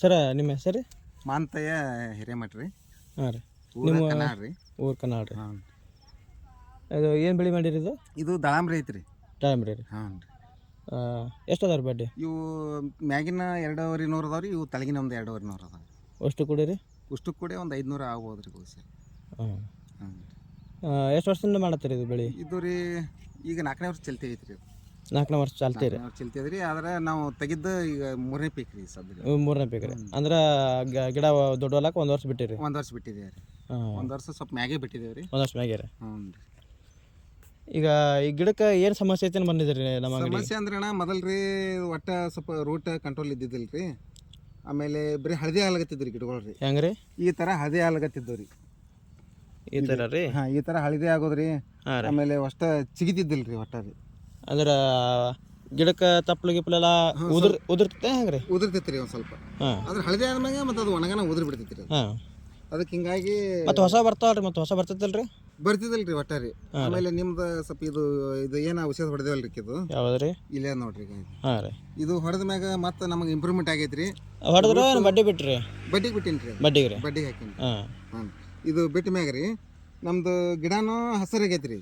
ಸರ ನಿಮ್ಮ ಹೆಸರು? ಮಾಂತಯ್ಯ ಹಿರೇಮಠ ರೀ. ಹಾಂ ರೀ. ನಿಮ್ಮ ಕನಾಡ್ ರೀ. ಊರು ಕನ್ನಡ ರೀ. ಹಾಂ. ಅದು ಏನು ಬೆಳೆ ಮಾಡಿರಿ ಇದು? ಇದು ದಾಳಂಬ್ರಿ ಐತ್ರಿ. ದಾಳಿಂಬ್ರಿ ರೀ. ಹಾಂ ರೀ. ಎಷ್ಟು ಅದಾವ ರೀ ಬಡ್ಡಿ? ಇವು ಮ್ಯಾಗಿನ 2,200 ಅದಾವ ರೀ. ಇವು ತಳಗಿನ ಒಂದು 2,200 ಅದಾವ. ಅಷ್ಟು ಕೂಡಿರಿ? ಅಷ್ಟು ಕೂಡ ಒಂದು 500 ಆಗ್ಬೋದು ರೀ ಬಹುಶಃ. ಹಾಂ. ಹಾಂ. ಎಷ್ಟು ವರ್ಷದಿಂದ ಮಾಡತ್ತೀರಿ ಇದು ಬೆಳೆ? ಇದು ರೀ ಈಗ 4ನೇ ವರ್ಷ ಚಲ್ತಿ ಐತ್ರಿ. 4ನೇ ವರ್ಷ ಚಾಲ್ತಿ ರೀ. ಚಲ್ತಿ ಅದ್ರಿ. ಆದ್ರೆ ನಾವು ತೆಗಿದ್ದು ಈಗ 3ನೇ ಪೀಕ್ ರೀ ಸದ್ಯ. 3ನೇ ಪೀಕ್ ರೀ. ಅಂದ್ರೆ ಗಿಡ ದೊಡ್ಡವಲ್ಲಕ್ಕೆ 1 ವರ್ಷ ಬಿಟ್ಟಿರಿ? 1 ವರ್ಷ ಬಿಟ್ಟಿದ್ದೇವೆ ರೀ. 1 ವರ್ಷ ಸ್ವಲ್ಪ ಮ್ಯಾಗೆ ಬಿಟ್ಟಿದ್ದೇವೆ ರೀ. 1 ವರ್ಷ ಮ್ಯಾಗೆ ರೀ. ಹ್ಞೂ ರೀ. ಈಗ ಈ ಗಿಡಕ್ಕೆ ಏನು ಸಮಸ್ಯೆ ಐತೆ ಬಂದಿದ್ರಿ ನಮ್ಮ ಅಂಗಡಿ? ಸಮಸ್ಯೆ ಅಂದ್ರೆ ಅಣ್ಣ ಮೊದಲು ರೀ ಒಟ್ಟ ಸ್ವಲ್ಪ ರೂಟ್ ಕಂಟ್ರೋಲ್ ಇದ್ದಿದ್ದಿಲ್ಲ ರೀ. ಆಮೇಲೆ ಬರೀ ಹಳದಿ ಹಾಲಾಗತ್ತಿದ್ದು ರೀ ಗಿಡಗಳು ರೀ. ಹೆಂಗೆ ರೀ? ಈ ಥರ ಹಳದಿ ಹಾಲಾಗತ್ತಿದ್ದು ರೀ. ಈ ಥರ ರೀ? ಹಾಂ, ಈ ಥರ ಹಳದಿ ಆಗೋದು ರೀ. ಆಮೇಲೆ ಅಷ್ಟ ಚಿಗಿತಿದ್ದಿಲ್ಲ ರೀ ಒಟ್ಟ ರೀ. ಅಂದ್ರೆ ಗಿಡಕ್ಕೆ ತಪ್ಪಲು ಗಿಪ್ಪಲೆಲ್ಲ ಉದುರ್ತೈತೆ ಹೆಂಗೆ ರೀ? ಉದುರ್ತೈತಿ ರೀ ಒಂದು ಸ್ವಲ್ಪ. ಹಾಂ. ಅಂದ್ರೆ ಹಳದಿ ಆದ್ಮ್ಯಾಗ ಮತ್ತು ಅದು ಒಣಗನ ಉದುರಿ ಬಿಡ್ತೈತಿ ರೀ. ಹಾಂ. ಅದಕ್ಕೆ ಹಿಂಗಾಗಿ ಮತ್ತು ಹೊಸ ಬರ್ತಾವಲ್ಲ ರೀ? ಮತ್ತು ಹೊಸ ಬರ್ತೈತಲ್ಲ ರೀ? ಬರ್ತಿದ್ದಲ್ಲ ರೀ ಒಟ್ಟ ರೀ. ಆಮೇಲೆ ನಿಮ್ದು ಸ್ವಲ್ಪ ಇದು ಏನು ಔಷಧ ಹೊಡೆದೇವಲ್ಲ ರೀ ಇದು. ಯಾವ್ದು ರೀ? ಇಲ್ಲೇ ನೋಡ್ರಿ. ಹಾಂ ರೀ. ಇದು ಹೊಡೆದ ಮ್ಯಾಗ ಮತ್ತೆ ನಮಗೆ ಇಂಪ್ರೂವ್ಮೆಂಟ್ ಆಗೈತೆ ರೀ. ಹೊಡೆದ್ರೆ ಬಡ್ಡಿ ಬಿಟ್ರಿ? ಬಡ್ಡಿಗೆ ಬಿಟ್ಟಿನಿ ರೀ. ಬಡ್ಡಿಗೆ ರೀ? ಬಡ್ಡಿಗೆ ಹಾಕೀನಿ. ಹಾಂ. ಹಾಂ. ಇದು ಬಿಟ್ಟ ಮ್ಯಾಗ ರೀ ನಮ್ದು ಗಿಡನೂ ಹಸಿರಾಗೈತೆ ರೀ.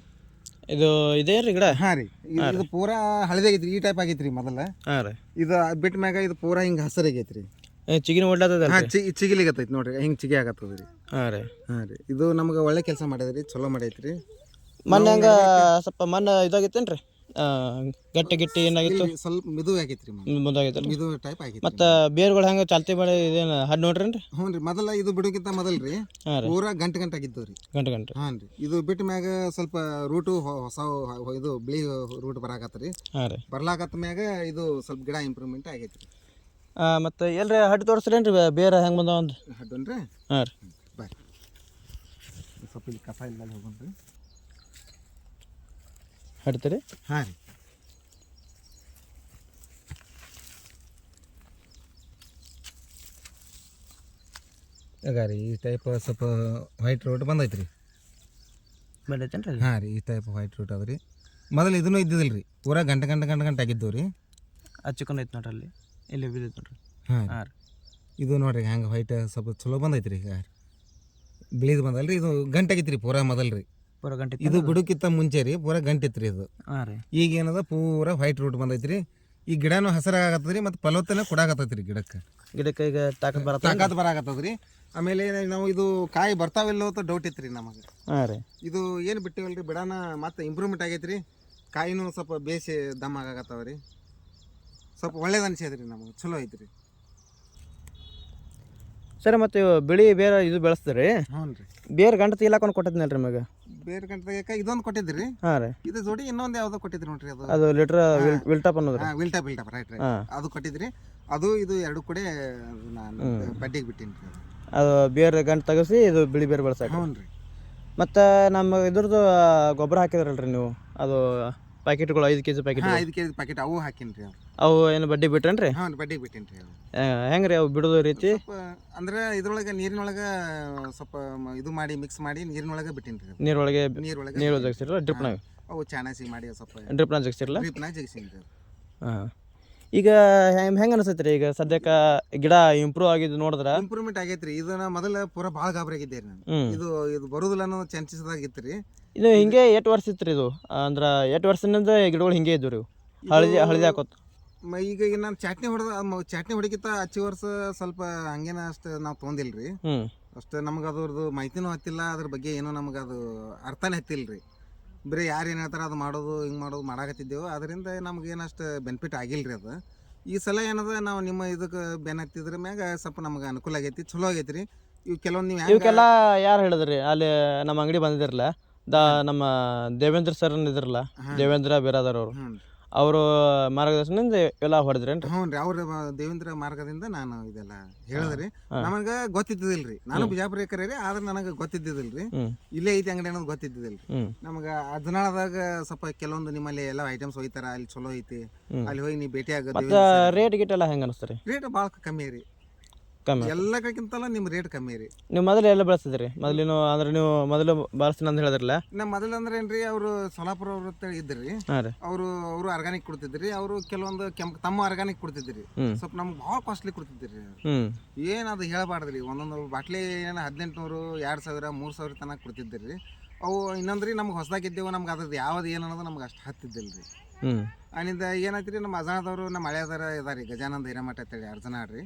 ಇದು ಇದೇ ರೀ ಗಿಡ? ಹಾಂ ರೀ. ಇದು ಪೂರಾ ಹಳದಿ ಆಗೈತೆ ರೀ. ಈ ಟೈಪ್ ಆಗೈತೆ ರೀ ಮೊದಲ. ಹಾಂ ರೀ. ಇದು ಬಿಟ್ಟ ಮ್ಯಾಗ ಇದು ಪೂರಾ ಹಿಂಗೆ ಹಸಿರಾಗೈತೆ ರೀ. ಚಿಗಿನ ಒಡ್ಲಾತದ? ಹಾಂ, ಚಿಗಿಲಿಗತ್ತೈತಿ ನೋಡ್ರಿ. ಹಿಂಗೆ ಚಿಗಿ ಆಗತ್ತದ ರೀ. ಹಾಂ ರೀ. ಹಾಂ ರೀ. ಇದು ನಮ್ಗೆ ಒಳ್ಳೆ ಕೆಲಸ ಮಾಡ್ಯದ ರೀ. ಚಲೋ ಮಾಡೈತಿ ರೀ. ಮಣ್ಣು ಹಂಗೆ ಸ್ವಲ್ಪ ಮಣ್ಣು ಇದಾಗಿತ್ತೇನು ರೀ? ಗಟ್ಟಿ ಗಿಟ್ಟಿ ಏನಾಗಿತ್ತು? ಸ್ವಲ್ಪ ಮಿದು ಆಗೈತೆ ರೀ. ಮುಂದಾಗಿತ್ತು ರೀ? ಮಿದು ಟೈಪ್ ಆಗೈತೆ. ಮತ್ತು ಬೇರುಗಳು ಹೆಂಗೆ ಚಾಲ್ತಿ ಮಾಡಿ ಇದೇನು ಹಣ್ಣು ನೋಡ್ರಿ? ಹ್ಞೂ ರೀ. ಮೊದಲ ಇದು ಬಿಡೋಕ್ಕಿಂತ ಮೊದಲು ರೀ ಪೂರಾ ಗಂಟೆ ಆಗಿದ್ದವು ರೀ. ಗಂಟೆ. ಹಾಂ ರೀ. ಇದು ಬಿಟ್ಟ ಮ್ಯಾಗ ಸ್ವಲ್ಪ ರೂಟು ಹೊಸ ಇದು ಬಿಳಿ ರೂಟ್ ಬರಾಕತ್ತ ರೀ. ಹಾಂ ರೀ. ಬರ್ಲಾಕತ್ತ ಮ್ಯಾಗ ಇದು ಸ್ವಲ್ಪ ಗಿಡ ಇಂಪ್ರೂವ್ಮೆಂಟ್ ಆಗೈತೆ ರೀ. ಮತ್ತು ಎಲ್ಲರೇ ಹಡ್ಡು ತೋರಿಸ್ರೇನು ರೀ ಬೇರೆ ಹೆಂಗೆ ಬಂದಾವ ಒಂದು? ಹಡ್ಡನ್ ರೀ. ಹಾಂ ರೀ. ಬಾಯ್. ಸ್ವಲ್ಪ ಇಲ್ಲಿ ಕಸ ಇಲ್ಲ ಹೋಗೋಣ್ರಿ. ಹಡ್ತೀರಿ? ಹಾಂ ರೀ. ಈಗ ರೀ ಈ ಟೈಪ್ ಸ್ವಲ್ಪ ವೈಟ್ ರೂಟ್ ಬಂದೈತೆ ರೀ. ಬಂದೈತೇನು ರೀ? ಹಾಂ ರೀ. ಈ ಟೈಪ್ ವೈಟ್ ರೂಟ್ ಅದ ರೀ. ಮೊದಲು ಇದನ್ನೂ ಇದ್ದಿದ್ದಿಲ್ಲ ರೀ. ಪೂರಾ ಗಂಟೆ ಆಗಿದ್ದವು ರೀ. ಅದು ಚಿಕನ್ ಐತೆ ನೋಡ್ರಿ ಅಲ್ಲಿ. ಇಲ್ಲಿ ಬಿದ್ದೈತೆ ನೋಡ್ರಿ. ಹಾಂ ಹಾಂ ರೀ. ಇದು ನೋಡ್ರಿ ಹಂಗೆ ವೈಟ್ ಸ್ವಲ್ಪ ಚಲೋ ಬಂದೈತೆ ರೀ. ಈಗ ಬಿಳಿದು ಬಂದಲ್ಲ ರೀ. ಇದು ಗಂಟಾಗಿತ್ತು ರೀ ಪೂರಾ ಮೊದಲು ರೀ. ಪೂರಾ ಗಂಟೆ ಇದು ಬಿಡೋಕ್ಕಿಂತ ಮುಂಚೆ ರೀ ಪೂರಾ ಗಂಟಿತ್ತು ರೀ ಇದು. ಹಾಂ ರೀ. ಈಗ ಏನದ ಪೂರಾ ವೈಟ್ ರೂಟ್ ಬಂದೈತೆ ರೀ. ಈ ಗಿಡನೂ ಹಸಿರಾಗತ್ತದ ರೀ. ಮತ್ತು ಫಲವತ್ತನ ಕೊಡಾಕತ್ತೈತಿ ರೀ ಗಿಡಕ್ಕೆ. ಈಗ ತಾಕತ್ ಬರಾಕತ್ತದ ರೀ. ಆಮೇಲೆ ನಾವು ಇದು ಕಾಯಿ ಬರ್ತಾವಿಲ್ಲ ಅಂತ ಡೌಟ್ ಇತ್ತು ರೀ ನಮಗೆ. ಹಾಂ ರೀ. ಇದು ಏನು ಬಿಟ್ಟಿವಲ್ಲ ರೀ ಬಿಡಾನ ಮತ್ತೆ ಇಂಪ್ರೂವ್ಮೆಂಟ್ ಆಗೈತೆ ರೀ. ಕಾಯಿನೂ ಸ್ವಲ್ಪ ಬೇಸಿ ದಮ್ ಆಗಾಕತ್ತವ ರೀ. ಸ್ವಲ್ಪ ಒಳ್ಳೇದು ಅನ್ಸೈತೆ ರೀ ನಮಗೆ. ಚಲೋ ಐತೆ ರೀ. ಸರ್ ಮತ್ತು ಬಿಳಿ ಬೇರೆ ಇದು ಬೆಳೆಸ್ತೀರಿ? ಹ್ಞೂ ರೀ. ಬೇರೆ ಗಂಟೆ ತೀಲಾಕೊಂಡು ಕೊಟ್ಟಿದ್ನಲ್ಲ ರೀ ನಿಮಗೆ? ಬೇರೆ ಗಂಟೆ ಇದೊಂದು ಕೊಟ್ಟಿದ್ರಿ. ಹಾಂ ರೀ. ಇದು ಜೋಡಿ ಇನ್ನೊಂದು ಯಾವುದೋ ಕೊಟ್ಟಿದ್ರಿ ನೋಡ್ರಿ. ಅದು ಲೀಟ್ರ್ ವಿಲ್ಟಾಪ್ ಅನ್ನೋದು? ಹಾಂ, ವಿಲ್ಟಾಪ್ ರೈಟ್. ಅದು ಕೊಟ್ಟಿದ್ರಿ. ಅದು ಇದು ಎರಡು ಕೂಡ ನಾನು ಬಡ್ಡಿಗೆ ಬಿಟ್ಟಿನಿ ರೀ. ಅದು ಬೇರೆ ಗಂಟೆ ತೆಗೆಸಿ ಇದು ಬಿಳಿ ಬೇರೆ ಬೆಳೆಸಾಕ? ಹ್ಞೂ ರೀ. ಮತ್ತು ನಮ್ಮ ಇದ್ರದ್ದು ಗೊಬ್ಬರ ಹಾಕಿದ್ರಲ್ರಿ ನೀವು? ಅದು ಪ್ಯಾಕೆಟ್ಗಳು 5 kg ಪ್ಯಾಕೆಟ್? 5 kg ಪ್ಯಾಕೆಟ್ ಅವು ಹಾಕಿನಿ ರೀ. ಅವು ಏನು ಬಡ್ಡಿ ಬಿಟ್ರೇನು ರೀ? ಹಾಂ, ಬಡ್ಡಿಗೆ ಬಿಟ್ಟಿನಿ ರೀ. ಹೆಂಗೆ ರೀ ಅವು ಬಿಡೋದು ರೀತಿ? ಅಂದ್ರೆ ಇದ್ರೊಳಗೆ ನೀರಿನೊಳಗೆ ಸ್ವಲ್ಪ ಇದು ಮಾಡಿ ಮಿಕ್ಸ್ ಮಾಡಿ ನೀರಿನೊಳಗೆ ಬಿಟ್ಟಿನಿ ರೀ. ನೀರು ಜಗಿಸಿರಲ್ಲ ಡ್ರಿಪ್ನಾಗ? ಅವು ಚಾಣಸಿ ಮಾಡಿ ಸ್ವಲ್ಪ ಡ್ರಿಪ್ನಾಗ ಜಗಿಸಿರಲ್ಲ? ಡ್ರಿಪ್ನಾಗ ಜಗಿಸಿನಿ ರೀ. ಹಾಂ. ಈಗ ಹೆಂಗೆ ಅನಿಸ್ತೈತೆ ರೀ ಈಗ ಸದ್ಯಕ್ಕೆ ಗಿಡ ಇಂಪ್ರೂವ್ ಆಗಿದ್ದು ನೋಡಿದ್ರೆ? ಇಂಪ್ರೂವ್ಮೆಂಟ್ ಆಗೈತೆ ರೀ. ಇದನ್ನ ಮೊದಲ ಪೂರಾ ಭಾಳ ಗಾಬರಿ ಆಗಿದ್ದೆ ರೀ ನಾನು. ಇದು ಬರೋದಿಲ್ಲ ಅನ್ನೋ ಚಾನ್ಸಸ್ದಾಗಿತ್ತು ರೀ. ಇದು ಹಿಂಗೆ 8 ವರ್ಷ ಇತ್ತು ರೀ ಇದು? ಅಂದ್ರೆ 8 ವರ್ಷದಿಂದ ಗಿಡಗಳು ಹಿಂಗೆ ಇದ್ದು ರೀ ಹಳದಿ ಹಾಕೋತ? ಈಗ ನಾನು ಚಾಟ್ನಿ ಹೊಡಿಕಿತ್ತ ಹಚ್ಚಿ ವರ್ಷ ಸ್ವಲ್ಪ ಹಂಗೇನ ಅಷ್ಟು ನಾವು ತೊಗೊಂದಿಲ್ಲ ರೀ. ಅಷ್ಟು ನಮ್ಗೆ ಅದ್ರದ್ದು ಮಾಹಿತಿನೂ ಹತ್ತಿಲ್ಲ. ಅದ್ರ ಬಗ್ಗೆ ಏನೋ ನಮ್ಗೆ ಅದು ಅರ್ಥನೇ ಹತ್ತಿಲ್ಲ ರೀ. ಬರೀ ಯಾರು ಏನು ಹೇಳ್ತಾರೆ ಅದು ಮಾಡೋದು ಹಿಂಗೆ ಮಾಡೋದು ಮಾಡಾಕತ್ತಿದ್ದೆವು. ಅದರಿಂದ ನಮ್ಗೇನು ಅಷ್ಟು ಬೆನಿಫಿಟ್ ಆಗಿಲ್ಲ ರೀ ಅದು. ಈ ಸಲ ಏನದ ನಾವು ನಿಮ್ಮ ಇದಕ್ಕೆ ಬೆನ್ ಹತ್ತಿದ್ರ ಮ್ಯಾಗ ಸ್ವಲ್ಪ ನಮ್ಗೆ ಅನುಕೂಲ ಆಗೈತಿ. ಚಲೋ ಆಗೈತಿ ರೀ. ಕೆಲವೊಂದು ನೀವು ಇವಕ್ಕೆಲ್ಲ ಯಾರು ಹೇಳಿದ್ರಿ? ಅಲ್ಲಿ ನಮ್ಮ ಅಂಗಡಿ ಬಂದಿದ್ರಲ್ಲ ನಮ್ಮ ದೇವೇಂದ್ರ ಸರ್ ಇದ್ರಲ್ಲ, ದೇವೇಂದ್ರ ಬಿರಾದರ್ ಅವರು ಮಾರ್ಗದರ್ಶನದಿಂದ ಎಲ್ಲ ಹೊಡೆದ್ರೇನು ರೀ? ಹ್ಞೂ ರೀ. ಅವ್ರ ದೇವೇಂದ್ರ ಮಾರ್ಗದಿಂದ ನಾನು ಇದೆಲ್ಲ ಹೇಳಿದ್ರಿ. ನಮಗೆ ಗೊತ್ತಿದ್ದಿಲ್ಲ ರೀ. ನಾನು ಬಿಜಾಪುರ ಕರೆ ರೀ. ಆದ್ರೆ ನನಗೆ ಗೊತ್ತಿದ್ದಿಲ್ಲ ರೀ. ಇಲ್ಲೇ ಐತಿ ಅಂಗಡಿ ಅನ್ನೋದು ಗೊತ್ತಿದ್ದಿಲ್ಲ ರೀ. ನಮ್ಗೆ ಹದಿನಾಳದಾಗ ಸ್ವಲ್ಪ ಕೆಲವೊಂದು ನಿಮ್ಮಲ್ಲಿ ಎಲ್ಲ ಐಟಮ್ಸ್ ಒಯ್ತಾರ. ಅಲ್ಲಿ ಚಲೋ ಐತಿ, ಅಲ್ಲಿ ಹೋಗಿ ನೀವು ಭೇಟಿ ಆಗೋದು. ರೇಟ್ ಗೀಟ್ ಎಲ್ಲ ಹೆಂಗೆ ಅನಿಸ್ತಾರೆ? ರೇಟ್ ಭಾಳ ಕಮ್ಮಿ ರೀ. ಕಮ್ಮಿ ಎಲ್ಲಕ್ಕಿಂತಲ್ಲ ನಿಮ್ಮ ರೇಟ್ ಕಮ್ಮಿ ರೀ. ನೀವು ಮೊದಲು ಎಲ್ಲ ಬೆಳೆಸಿದ್ರಿ ಮೊದಲಿನ ಅಂದ್ರೆ ನೀವು ಮೊದಲು ಬಳಸ್ತೀನಿ ಅಂತ ಹೇಳಿದ್ರಲ್ಲ? ನಮ್ಮ ಮೊದಲು ಅಂದ್ರೆ ಏನ್ರಿ, ಅವರು ಸೊಲಾಪುರ ಅವ್ರ ಇದ್ರಿ. ಹಾಂ ರೀ. ಅವರು ಆರ್ಗಾನಿಕ್ ಕೊಡ್ತಿದ್ರಿ. ಅವರು ಕೆಲವೊಂದು ತಮ್ಮ ಆರ್ಗಾನಿಕ್ ಕೊಡ್ತಿದ್ರಿ. ಸ್ವಲ್ಪ ನಮ್ಗೆ ಭಾಳ ಕಾಸ್ಟ್ಲಿ ಕೊಡ್ತಿದ್ರಿ. ಏನು ಅದು ಹೇಳಬಾರ್ದ್ರಿ. ಒಂದೊಂದು ಬಾಟ್ಲಿ ಏನು 1800, 2000, 3000 ತನಕ ಕೊಡ್ತಿದ್ರಿ. ಅವು ಇನ್ನೊಂದ್ರಿ ನಮ್ಗೆ ಹೊಸದಾಗಿದ್ದೇವು, ನಮ್ಗೆ ಅದ್ರದ್ದು ಯಾವ್ದು ಏನು ಅನ್ನೋದು ನಮ್ಗೆ ಅಷ್ಟು ಹತ್ತಿದ್ದಿಲ್ಲ ರೀ. ಅಲ್ಲಿಂದ ಏನಾಯ್ತು ರೀ, ನಮ್ಮ ಅಜಾಣದವರು ನಮ್ಮ ಹಳೆಯದಾರ ಇದಾರೆ, ಗಜಾನಂದ ಹಿರೇಮಠ ಅಂತೇಳಿ ಅರ್ಜನಾಡ್ ರೀ.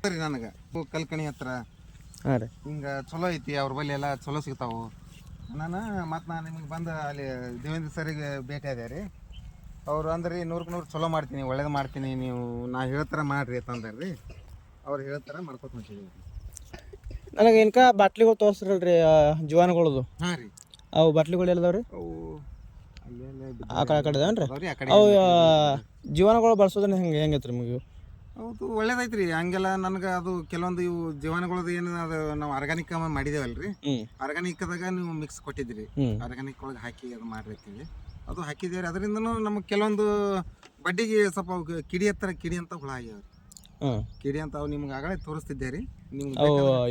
ಸರಿ, ನನಗೆ ಕಲ್ಕಣಿ ಹತ್ರ ಹಿಂಗೆ ಚಲೋ ಐತಿ, ಅವ್ರ ಬಳಿ ಎಲ್ಲ ಚಲೋ ಸಿಗ್ತಾವು. ನಾನು ನಿಮಗೆ ಬಂದು ಅಲ್ಲಿ ದೇವೇಂದ್ರ ಸರಿಗೆ ಭೇಟಿಯಾದೆ ರೀ. ಅವರು ಅಂದ್ರೆ 100ಕ್ಕೆ 100 ಚಲೋ ಮಾಡ್ತೀನಿ, ಒಳ್ಳೇದು ಮಾಡ್ತೀನಿ, ನೀವು ನಾ ಹೇಳ್ತಾರ ಮಾಡಿರಿ ಅಂತಂದಾರೆ ರೀ. ಅವ್ರು ಹೇಳ್ತಾರ ಮಾಡ್ಕೊತ ಹೊಂಟಿದ್ದೀವಿ. ನನಗೆ ಇನ್ಕ ಬಾಟ್ಲಿಗಳು ತೋರಿಸ್ರಲ್ರಿ ಜೀವಾಣುಗಳದು. ಹಾಂ ರೀ. ಅವು ಬಾಟ್ಲಿಗಳು ಎಲ್ಲದವ್ರಿ? ಅವು ಆ ಕಡೆ ಅದೇನ್ರಿ? ಅವು ಜೀವಾಣುಗಳು ಬಳಸೋದನ್ನ ಹೆಂಗೈತ್ರಿ ನಿಮಗೆ? ಹೌದು, ಒಳ್ಳೇದೈತ್ರಿ. ಹಂಗೆಲ್ಲ ನನಗೆ ಅದು ಕೆಲವೊಂದು ಇವು ಜೀವಾಣುಗಳದ್ದು ಏನು ಅದು ನಾವು ಆರ್ಗಾನಿಕ್ ಮಾಡಿದೇವಲ್ರಿ. ಆರ್ಗಾನಿಕ್ದಾಗ ನೀವು ಮಿಕ್ಸ್ ಕೊಟ್ಟಿದ್ರಿ, ಆರ್ಗಾನಿಕ್ ಒಳಗೆ ಹಾಕಿ ಅದು ಮಾಡಿರ್ತೀವಿ. ಅದು ಹಾಕಿದೇವ್ರಿ. ಅದರಿಂದನೂ ನಮಗೆ ಕೆಲವೊಂದು ಬಡ್ಡಿಗೆ ಸ್ವಲ್ಪ ಕಿಡಿ ಅಂತ ಹುಳ ಆಗ್ಯಾವ್ರಿ. ಕಿಡಿ ಅಂತ ಅವು ನಿಮ್ಗೆ ಆಗಲೇ ತೋರಿಸ್ತಿದ್ದೆ ರೀ.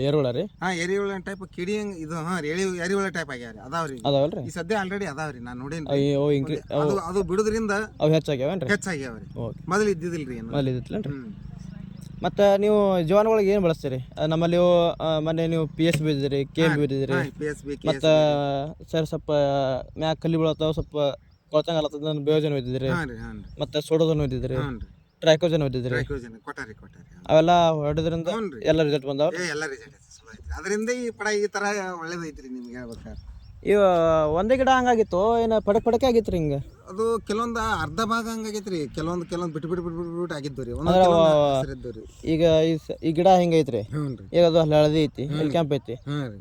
ಎರೆಹುಳ ರೀ? ಹಾಂ, ಎರೆಹುಳ ಟೈಪ್ ಕಿಡಿ ಇದು. ಹಾಂ, ಎರೆಹುಳ ಟೈಪ್ ಆಗ್ಯಾವ್ರಿ. ಅದಾವ್ರಿ ಈ ಸದ್ಯ ಆಲ್ರೆಡಿ ಅದಾವ್ರಿ. ನಾನು ನೋಡೇನಿ. ಅದು ಬಿಡೋದ್ರಿಂದ ಅವು ಹೆಚ್ಚಾಗ್ಯಾವ್ರಿ. ಮೊದಲು ಇದ್ದಿದ್ದಿಲ್ರಿ. ಮತ್ತು ನೀವು ಜೀವಾಣುಗಳಿಗೆ ಏನು ಬಳಸ್ತೀರಿ? ನಮ್ಮಲ್ಲಿ ಮೊನ್ನೆ ನೀವು PSB ಬಿದ್ದಿದ್ರಿ, KMB ಬಿದ್ದಿದ್ರಿ, ಮತ್ತು ಸರ್ ಸ್ವಲ್ಪ ಮ್ಯಾಗ ಕಲ್ಲಿ ಬೀಳತ್ತಾವ, ಸ್ವಲ್ಪ ಕೊಳತಂಗಲತ್ತದ ಬೇಯೋಜನ ಬಿದ್ದಿದ್ರಿ, ಮತ್ತು ಸೋಡೋಜನ್ ಬಿದ್ದಿದ್ರಿ, ಟ್ರೈಕೋಜನ್ ಓದಿದ್ರಿ. ಅವೆಲ್ಲ ಹೊಡೆದ್ರಿಂದ ಎಲ್ಲ ರಿಸಲ್ಟ್ ಬಂದಾವ? ಎಲ್ಲ ರಿಸಲ್ಟ್ ಚಲೋ ಐತ್ರಿ. ಅದರಿಂದ ಈ ಪಡ ಈ ಥರ ಒಳ್ಳೇದೈತ್ರಿ. ನಿಮ್ಗೆ ಹೇಳ್ಬೇಕಾದ್ರೆ ಇವ ಒಂದೇ ಗಿಡ ಹಂಗಾಗಿತ್ತು ಏನು ಪಡಕೆ ಆಗಿತ್ತು ರೀ? ಹಿಂಗೆ ಅದು ಕೆಲವೊಂದು ಅರ್ಧ ಭಾಗ ಹಂಗಾಗೈತ್ರಿ. ಕೆಲವೊಂದು ಬಿಟ್ಟು ಆಗಿದ್ದು ರೀ. ಈಗ ಈ ಗಿಡ ಹಿಂಗೈತ್ರಿ. ಈಗ ಅದು ಹಳದಿ ಐತಿ, ಇಲ್ಲಿ ಕೆಂಪ್ ಐತಿ,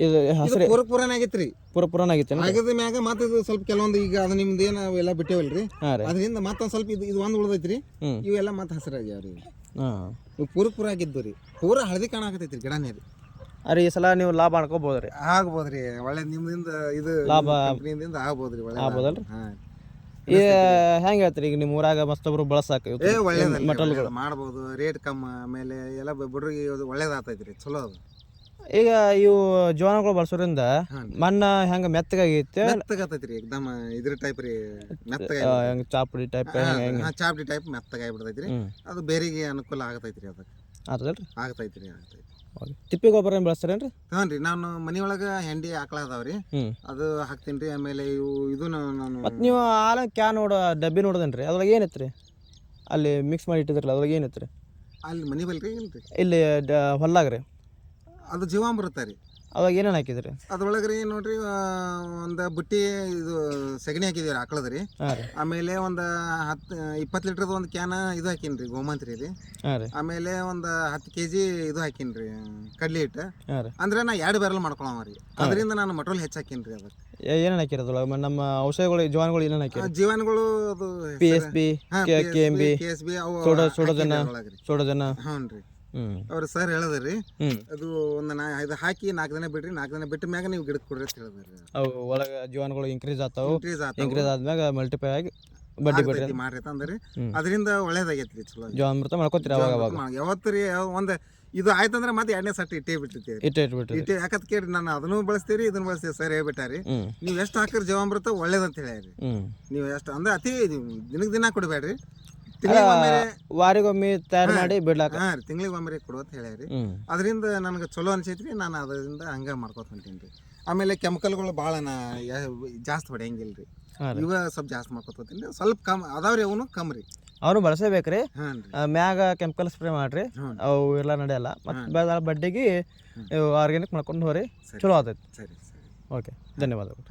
ಇದು ಹಸಿರು ಪೂರಪೂರನ ಆಗೈತ್ರಿ. ಪೂರಪೂರನ ಆಗೈತಿ. ಆಗದ ಮ್ಯಾಗ ಮತ್ತೆ ಇದು ಸ್ವಲ್ಪ ಕೆಲವೊಂದು ಈಗ ಅದು ನಿಮ್ದು ಏನು ಎಲ್ಲ ಬಿಟ್ಟೇವಲ್ರಿ, ಅದರಿಂದ ಮತ್ತೊಂದು ಸ್ವಲ್ಪ ಇದು ಒಂದು ಉಳ್ದೈತ್ರಿ. ಇವೆಲ್ಲ ಮತ್ತೆ ಹಸಿರಾಗ್ಯಾವ್ರಿ. ಇವು ಪೂರ ಆಗಿದ್ದು ರೀ. ಪೂರ ಹಳದಿ ಕಾಣಕತೈತ್ರಿ ಗಿಡನೇ ರೀ. ಅರೆ ಈ ಸಲ ನೀವು ಲಾಭ ಮಾಡ್ಕೋಬಹುದ್ರಿ? ಆಗ್ಬೋದ್ರಿ. ಒಳ್ಳೆ ನಿಮ್ದಿಂದ ಇದು ಲಾಭ ಕಂಪ್ನಿಯಿಂದ ಆಗ್ಬೋದ್ರಿ. ಒಳ್ಳೆ ಆಗ್ಬೋದಲ್ರಿ? ಈ ಹೆಂಗೆ ಹೇಳ್ತೀರಿ ಈಗ ನಿಮ್ಮ ಊರಾಗ ಮತ್ತೊಬ್ರು ಬಳಸಾಕ ಮಟಲ್ಗಳು ಮಾಡ್ಬೋದು, ರೇಟ್ ಕಮ್ಮಿ, ಆಮೇಲೆ ಎಲ್ಲ ಬಡ್ರಿಗೆ ಒಳ್ಳೇದಾಗ್ತೈತ್ರಿ, ಚಲೋ ಅದು. ಈಗ ಇವು ಜೀವಾಣುಗಳು ಬಳಸೋದ್ರಿಂದ ಮಣ್ಣು ಹೆಂಗೆ ಮೆತ್ತಗಾಗೈತೆ? ಮೆತ್ತಗಾತೈತ್ರಿ, ಎಕ್ದಮ್ ಇದ್ರ ಟೈಪ್ ರೀ. ಮೆತ್ತಗ ಚಾಪುಡಿ ಟೈಪ್ ಮೆತ್ತಗಾಗಿ ಬಿಡ್ತೈತ್ರಿ. ಅದು ಬೇರೆಗೆ ಅನುಕೂಲ ಆಗತೈತ್ರಿ. ಅದಕ್ಕೆ ಆಗ್ತೈತ್ರಿ. ತಿಪ್ಪಿ ಗೊಬ್ಬರ ಏನು ಬಳಸ್ತಾರೇನ್ರಿ? ಹಾಂ ರೀ. ನಾನು ಮನೆಯೊಳಗೆ ಹೆಂಡಿ ಆಕಳ ಅದಾವ್ರಿ, ಅದು ಹಾಕ್ತೀನಿ ರೀ. ಆಮೇಲೆ ಇದು ನಾನು ಮತ್ತು ನೀವು ಹಾಲು ಕ್ಯಾನ್ ಡಬ್ಬಿ ನೋಡೋದೇನ್ರಿ? ಅದ್ರಾಗ ಏನೈತೆ ರೀ? ಅಲ್ಲಿ ಮಿಕ್ಸ್ ಮಾಡಿ ಇಟ್ಟಿದ್ರಲ್ಲ, ಅದ್ರಾಗ ಏನೈತೆ ರೀ? ಅಲ್ಲಿ ಮನೆ ಬಲ್ರಿ ಇಲ್ರಿ, ಇಲ್ಲಿ ಹೊಲ್ದಾಗ ರೀ. ಅದು ಜೀವಾಮೃತ ರೀ. ಅವಾಗ ಏನೇನು ಹಾಕಿದ್ರಿ? ಅದ್ರೊಳಗೆ ರೀ ನೋಡ್ರಿ, ಒಂದು ಬುಟ್ಟಿ ಇದು ಸಗಣಿ ಹಾಕಿದ್ವಿ ರೀ, ಆಕಳದ ರೀ. ಆಮೇಲೆ ಒಂದು 20 ಲೀಟ್ರದ ಒಂದು ಕ್ಯಾನ್ ಇದು ಹಾಕೀನಿ ರೀ, ಗೋಮಂತ್ರಿ ರೀ. ಆಮೇಲೆ ಒಂದು 10 kg ಇದು ಹಾಕೀನಿ ರೀ, ಕಡ್ಲಿ ಹಿಟ್ಟು. ಅಂದ್ರೆ ನಾ 2 ಬ್ಯಾರಲ್ ಮಾಡ್ಕೊಳವ ರೀ. ಅದರಿಂದ ನಾನು ಮಟ್ರೋಲ್ ಹೆಚ್ಚು ಹಾಕೀನಿ ರೀ. ಅದಕ್ಕೆ ಏನೇನು ಹಾಕಿರೋದ್ರೊಳಗೆ ನಮ್ಮ ಔಷಧಿಗಳು ಜೀವಾಣುಗಳು ಏನೇನು ಹಾಕಿ? ಜೀವಾಣುಗಳು ಅದು PSB, KMB, ಸೋಡೋಜನ. ಹ್ಞೂ ರೀ. ಅವ್ರು ಸರ್ ಹೇಳದ್ರಿ, ಅದು ಒಂದು ಇದು ಹಾಕಿ 4 ದಿನ ಬಿಡ್ರಿ, 4 ದಿನ ಬಿಟ್ಟ ಮ್ಯಾಗ ನೀವು ಗಿಡಕ್ಕೆ ಕೊಡ್ರಿ ಅಂತ ಹೇಳಿದ್ರಿ. ಅವು ಒಳಗೆ ಜೀವಾಣುಗಳು ಇನ್ಕ್ರೀಸ್ ಆದ್ಮ್ಯಾಗ ಮಲ್ಟಿಪ್ಲೈ ಆಗಿ ಬಡ್ಡಿ ಮಾಡ್ರಿ ಅಂದ್ರಿ. ಅದರಿಂದ ಒಳ್ಳೇದಾಗೈತ್ರಿ, ಚಲೋ ಜೀವಾಮೃತ ಮಾಡ್ಕೋತೀರಿ ಅವಾಗ ಅವಾಗ. ಯಾವತ್ತು ರೀ ಒಂದು ಇದು ಆಯ್ತಂದ್ರೆ ಮತ್ತೆ 2ನೇ ಸಟ್ಟಿ ಇಟ್ಟೇ ಬಿಟ್ಟಿರ್ತೀವಿ. ಯಾಕತ್ ಕೇಳಿ ನಾನು ಅದನ್ನು ಬಳಸ್ತೀರಿ, ಇದನ್ನು ಬಳಸ್ತೀವಿ ಸರ್ ಹೇಳ್ಬಿಟ್ಟಾರಿ. ನೀವು ಎಷ್ಟು ಹಾಕಿರಿ ಜೀವಾಮೃತ ಒಳ್ಳೇದಂತ ಹೇಳ್ಯಾರಿ. ನೀವು ಎಷ್ಟು ಅಂದ್ರೆ ಅತಿ ದಿನಕ್ಕೆ ದಿನ ಕೊಡಬೇಡ್ರಿ, ವಾರಿಗೊಮ್ಮೆ ತಯಾರು ಮಾಡಿ ಬಿಡ್ಲಾಕ. ಹಾಂ, ತಿಂಗಳಿಗೊಮ್ಮೆ ಕೊಡು ಅಂತ ಹೇಳ್ಯಾರಿ. ಅದರಿಂದ ನನಗೆ ಚಲೋ ಅನ್ಸೈತ್ರಿ. ನಾನು ಅದರಿಂದ ಹಂಗೆ ಮಾಡ್ಕೊತ ಹೊಂಟೀನಿ ರೀ. ಆಮೇಲೆ ಕೆಮಿಕಲ್ಗಳು ಭಾಳ ಜಾಸ್ತಿ ಹೊಡೆಯಂಗಿಲ್ರಿ. ಇವ ಸ್ವಲ್ಪ ಜಾಸ್ತಿ ಮಾಡ್ಕೊತೀನಿ ರೀ. ಸ್ವಲ್ಪ ಕಮ್ಮಿ ಅದಾವ್ರಿ, ಅವನು ಕಮ್ಮಿ ರೀ. ಅವನು ಬಳಸಬೇಕ್ರಿ. ಮ್ಯಾಗ ಕೆಮಿಕಲ್ ಸ್ಪ್ರೇ ಮಾಡ್ರಿ, ಅವು ಎಲ್ಲ ನಡೆಯಲ್ಲ. ಮತ್ತು ಬಡ್ಡಿಗೆ ಆರ್ಗ್ಯಾನಿಕ್ ಮಾಡ್ಕೊಂಡು ಹೋರಿ, ಚಲೋ ಆತೈತಿ. ಸರಿ. ಓಕೆ, ಧನ್ಯವಾದಗಳು.